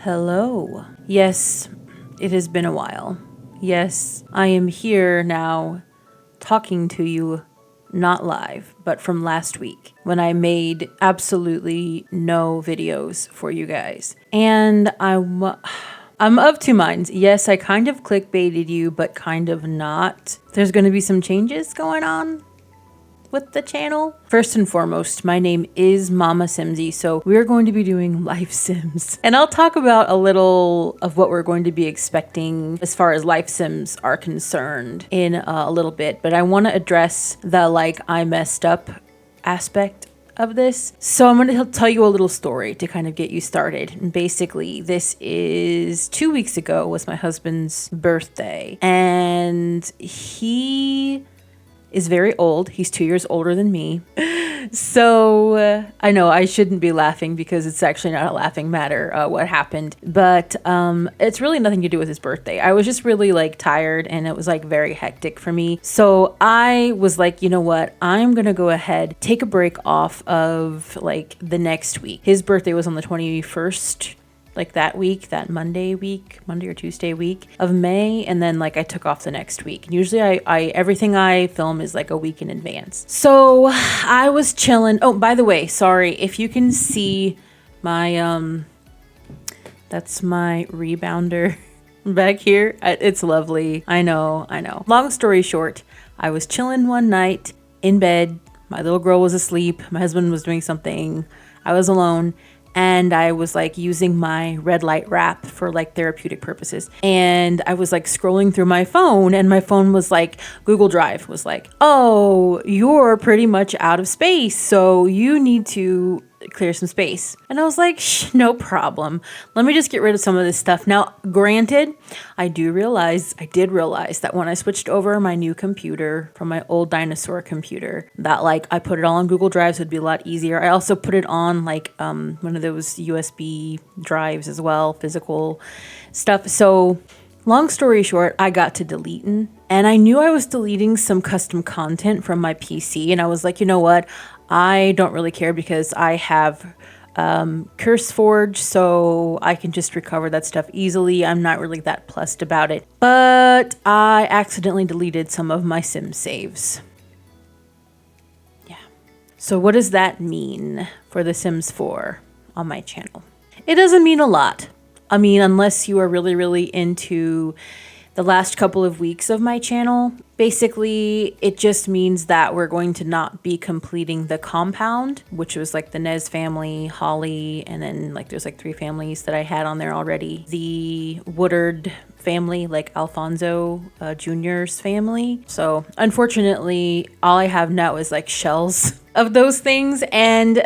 Hello. Yes, it has been a while. Yes, I am here now talking to you, not live, but from last week when I made absolutely no videos for you guys. And I'm of two minds. Yes, I kind of clickbaited you, but kind of not. There's going to be some changes going on with the channel. First and foremost, my name is Mama Simsy, so we're going to be doing life sims. And I'll talk about a little of what we're going to be expecting as far as life sims are concerned in a little bit, but I want to address the I messed up aspect of this. So I'm going to tell you a little story to kind of get you started. And basically, this is 2 weeks ago was my husband's birthday, and he is very old. He's 2 years older than me. So I know I shouldn't be laughing because it's actually not a laughing matter what happened. But it's really nothing to do with his birthday. I was just really tired and it was very hectic for me. So I was like, you know what? I'm going to go ahead, take a break off of the next week. His birthday was on the 21st. That week, that Monday or Tuesday week of May. And then I took off the next week. And usually I everything I film is a week in advance. So I was chilling. Oh, by the way, sorry if you can see my, that's my rebounder back here. It's lovely. I know. Long story short, I was chilling one night in bed. My little girl was asleep. My husband was doing something. I was alone. And I was using my red light wrap for therapeutic purposes. And I was scrolling through my phone, and my phone was Google Drive was oh, you're pretty much out of space, so you need to clear some space. And I was no problem. Let me just get rid of some of this stuff. Now, granted, I did realize that when I switched over my new computer from my old dinosaur computer, that I put it all on Google Drive, so it'd be a lot easier. I also put it on one of those USB drives as well, physical stuff. So long story short, I got to deleting, and I knew I was deleting some custom content from my PC, and I was you know what? I don't really care because I have CurseForge, so I can just recover that stuff easily. I'm not really that plussed about it. But I accidentally deleted some of my sim saves. Yeah. So what does that mean for The Sims 4 on my channel? It doesn't mean a lot. I mean, unless you are really, really into the last couple of weeks of my channel. Basically, it just means that we're going to not be completing the compound, which was the Nez family, Holly, and then there's 3 families that I had on there already. The Woodard family, Alfonso Jr.'s family. So unfortunately, all I have now is shells of those things, and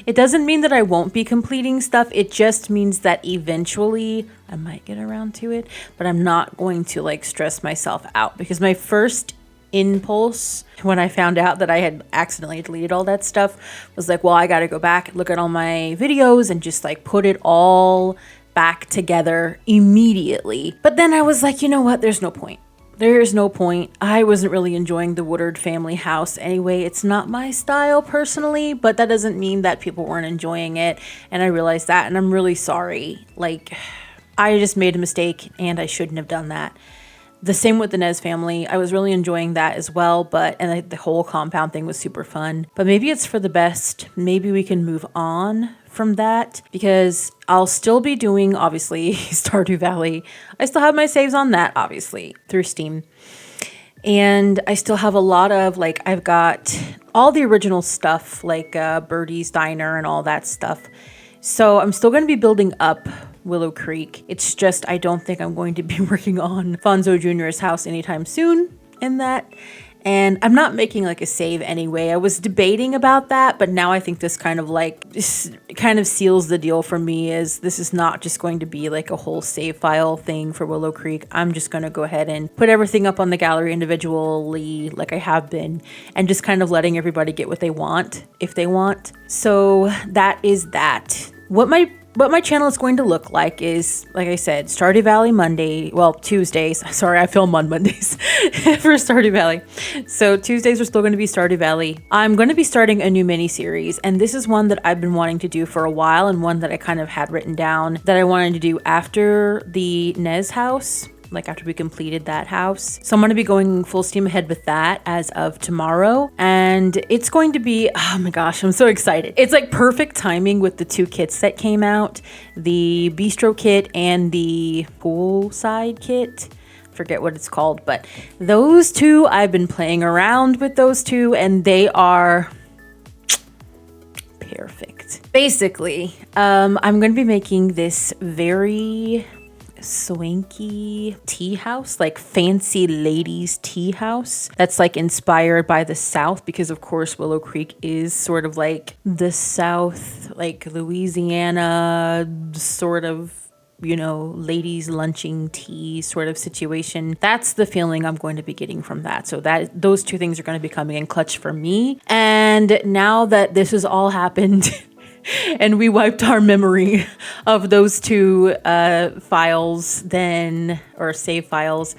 it doesn't mean that I won't be completing stuff. It just means that eventually I might get around to it, but I'm not going to stress myself out, because my first impulse when I found out that I had accidentally deleted all that stuff was well, I got to go back, look at all my videos and just put it all back together immediately. But then I was you know what? There's no point. There's no point. I wasn't really enjoying the Woodard family house anyway. It's not my style personally, but that doesn't mean that people weren't enjoying it. And I realized that, and I'm really sorry. I just made a mistake and I shouldn't have done that. The same with the Nez family. I was really enjoying that as well, and the whole compound thing was super fun. But maybe it's for the best. Maybe we can move on from that, because I'll still be doing, obviously, Stardew Valley. I still have my saves on that, obviously, through Steam. And I still have a lot of, I've got all the original stuff, Birdie's Diner and all that stuff. So I'm still going to be building up Willow Creek. It's just I don't think I'm going to be working on Fonzo Jr.'s house anytime soon in that. And I'm not making a save anyway. I was debating about that, but now I think this kind of seals the deal for me, is this is not just going to be a whole save file thing for Willow Creek. I'm just going to go ahead and put everything up on the gallery individually like I have been, and just kind of letting everybody get what they want if they want. So that is that. What my what my channel is going to look like is, like I said, Stardew Valley Tuesdays. Sorry, I film on Mondays for Stardew Valley. So Tuesdays are still going to be Stardew Valley. I'm going to be starting a new mini series, and this is one that I've been wanting to do for a while, and one that I kind of had written down that I wanted to do after the Nez house. Like after we completed that house. So I'm going to be going full steam ahead with that as of tomorrow. And it's going to be, oh my gosh, I'm so excited. It's like perfect timing with the 2 kits that came out, the Bistro kit and the Poolside kit. Forget what it's called, but those 2, I've been playing around with those 2 and they are perfect. Basically, I'm going to be making this very swanky tea house, like fancy ladies tea house that's like inspired by the South, because of course Willow Creek is sort of like the South, like Louisiana sort of, you know, ladies lunching tea sort of situation. That's the feeling I'm going to be getting from that. So that those 2 things are going to be coming in clutch for me. And now that this has all happened and we wiped our memory of those 2 files, or save files,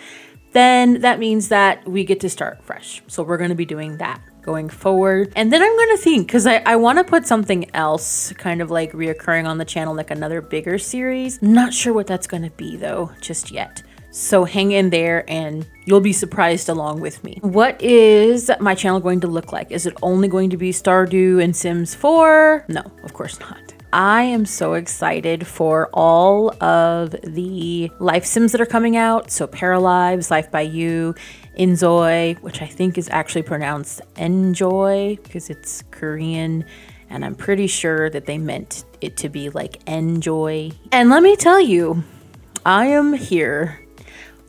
then that means that we get to start fresh. So we're going to be doing that going forward. And then I'm going to think, because I want to put something else kind of like reoccurring on the channel, like another bigger series. I'm not sure what that's going to be though, just yet. So hang in there and you'll be surprised along with me. What is my channel going to look like? Is it only going to be Stardew and Sims 4? No, of course not. I am so excited for all of the life sims that are coming out. So Paralives, Life by You, Enjoy, which I think is actually pronounced Enjoy because it's Korean. And I'm pretty sure that they meant it to be like Enjoy. And let me tell you, I am here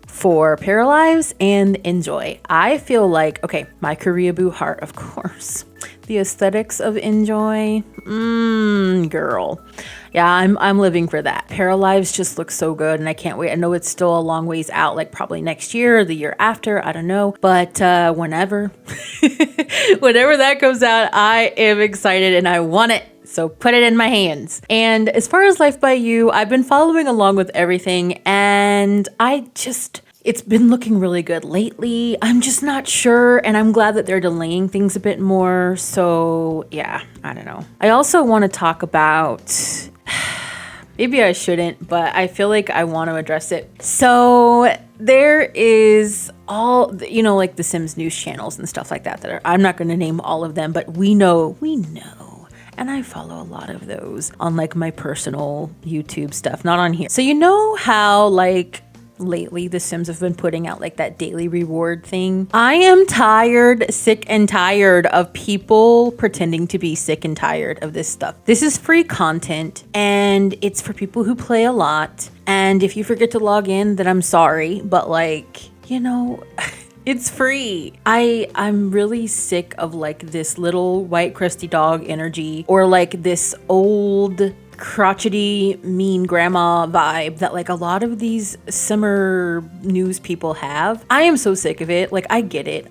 for Paralives and Enjoy. I feel like, okay, my Koreaboo heart, of course. The aesthetics of Enjoy, girl. Yeah, I'm living for that. Paralives just looks so good and I can't wait. I know it's still a long ways out, like probably next year or the year after, I don't know. But whenever, whenever that comes out, I am excited and I want it. So put it in my hands. And as far as Life by You, I've been following along with everything and it's been looking really good lately. I'm just not sure, and I'm glad that they're delaying things a bit more. So yeah, I don't know. I also want to talk about, maybe I shouldn't, but I feel like I want to address it. So there is all, you know, like the Sims news channels and stuff like that I'm not going to name all of them, but we know. And I follow a lot of those on like my personal YouTube stuff, not on here. So you know how like lately the Sims have been putting out like that daily reward thing? I am sick and tired of people pretending to be sick and tired of this stuff. This is free content and it's for people who play a lot. And if you forget to log in, then I'm sorry, but like, you know, it's free. I'm really sick of like this little white crusty dog energy, or like this old crotchety mean grandma vibe that like a lot of these simmer news people have. I am so sick of it. Like I get it.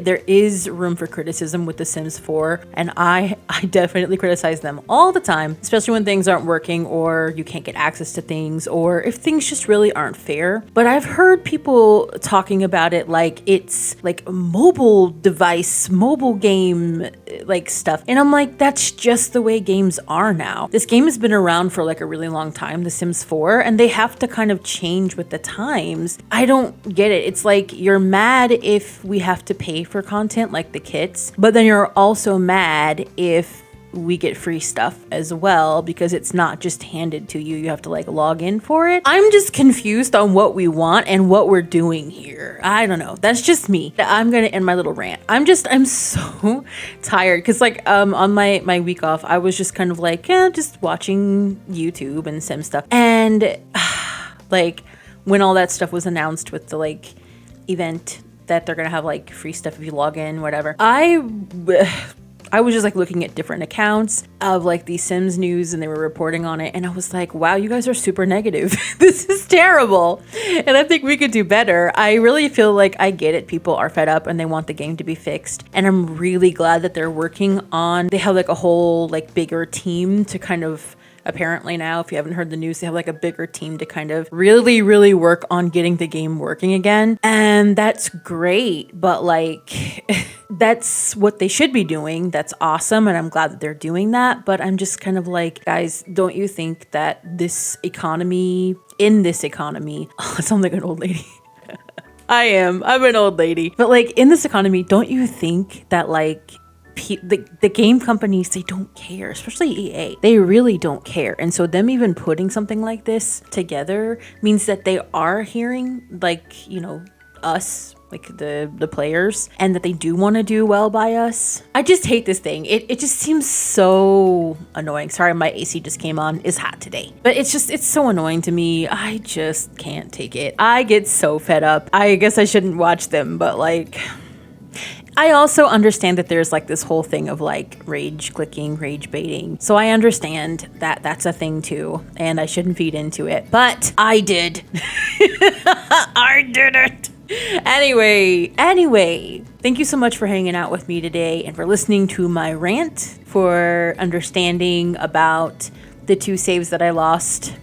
There is room for criticism with The Sims 4 and I definitely criticize them all the time, especially when things aren't working or you can't get access to things or if things just really aren't fair. But I've heard people talking about it like it's like a mobile device, mobile game like stuff. And I'm like, that's just the way games are now. This game has been around for like a really long time, The Sims 4, and they have to kind of change with the times. I don't get it. It's like you're mad if we have to pay for content like the kits, but then you're also mad if we get free stuff as well because it's not just handed to you. You have to like log in for it. I'm just confused on what we want and what we're doing here. I don't know. That's just me. I'm gonna end my little rant. I'm so tired because like on my week off, I was just kind of like just watching YouTube and Sim stuff. And like when all that stuff was announced with the like event that they're gonna have like free stuff if you log in, whatever. I was just like looking at different accounts of like the Sims news and they were reporting on it. And I was like, wow, you guys are super negative. This is terrible. And I think we could do better. I really feel like I get it. People are fed up and they want the game to be fixed. And I'm really glad that they're working on, they have like a whole like bigger team to kind of apparently now. If you haven't heard the news, they have like a bigger team to kind of really, really work on getting the game working again. And that's great, but like that's what they should be doing. That's awesome, and I'm glad that they're doing that. But I'm just kind of like, guys, don't you think that in this economy, I sound like an old lady. I'm an old lady. But like in this economy, don't you think that like the game companies, they don't care, especially EA. They really don't care. And so them even putting something like this together means that they are hearing like, you know, us, like the players, and that they do want to do well by us. I just hate this thing. It just seems so annoying. Sorry, my AC just came on. It's hot today. But it's so annoying to me. I just can't take it. I get so fed up. I guess I shouldn't watch them, but like, I also understand that there's like this whole thing of like rage clicking, rage baiting. So I understand that that's a thing too, and I shouldn't feed into it. But I did. I did it. Anyway, thank you so much for hanging out with me today and for listening to my rant, for understanding about the 2 saves that I lost.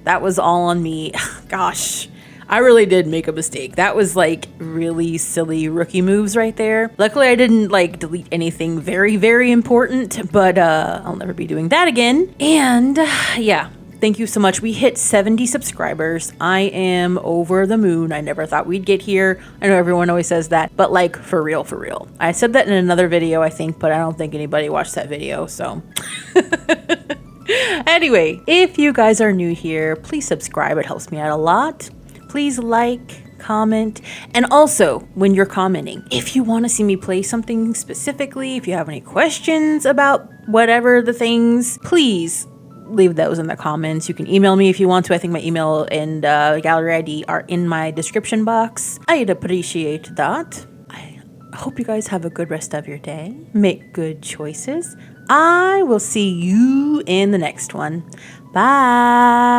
That was all on me. Gosh, I really did make a mistake. That was like really silly rookie moves right there. Luckily, I didn't like delete anything very, very important, but I'll never be doing that again. And yeah. Thank you so much. We hit 70 subscribers. I am over the moon. I never thought we'd get here. I know everyone always says that, but like for real, for real. I said that in another video, I think, but I don't think anybody watched that video, so. Anyway, if you guys are new here, please subscribe. It helps me out a lot. Please like, comment, and also when you're commenting, if you want to see me play something specifically, if you have any questions about whatever the things, please leave those in the comments. You can email me if you want to. I think my email and gallery ID are in my description box. I'd appreciate that. I hope you guys have a good rest of your day. Make good choices. I will see you in the next one. Bye.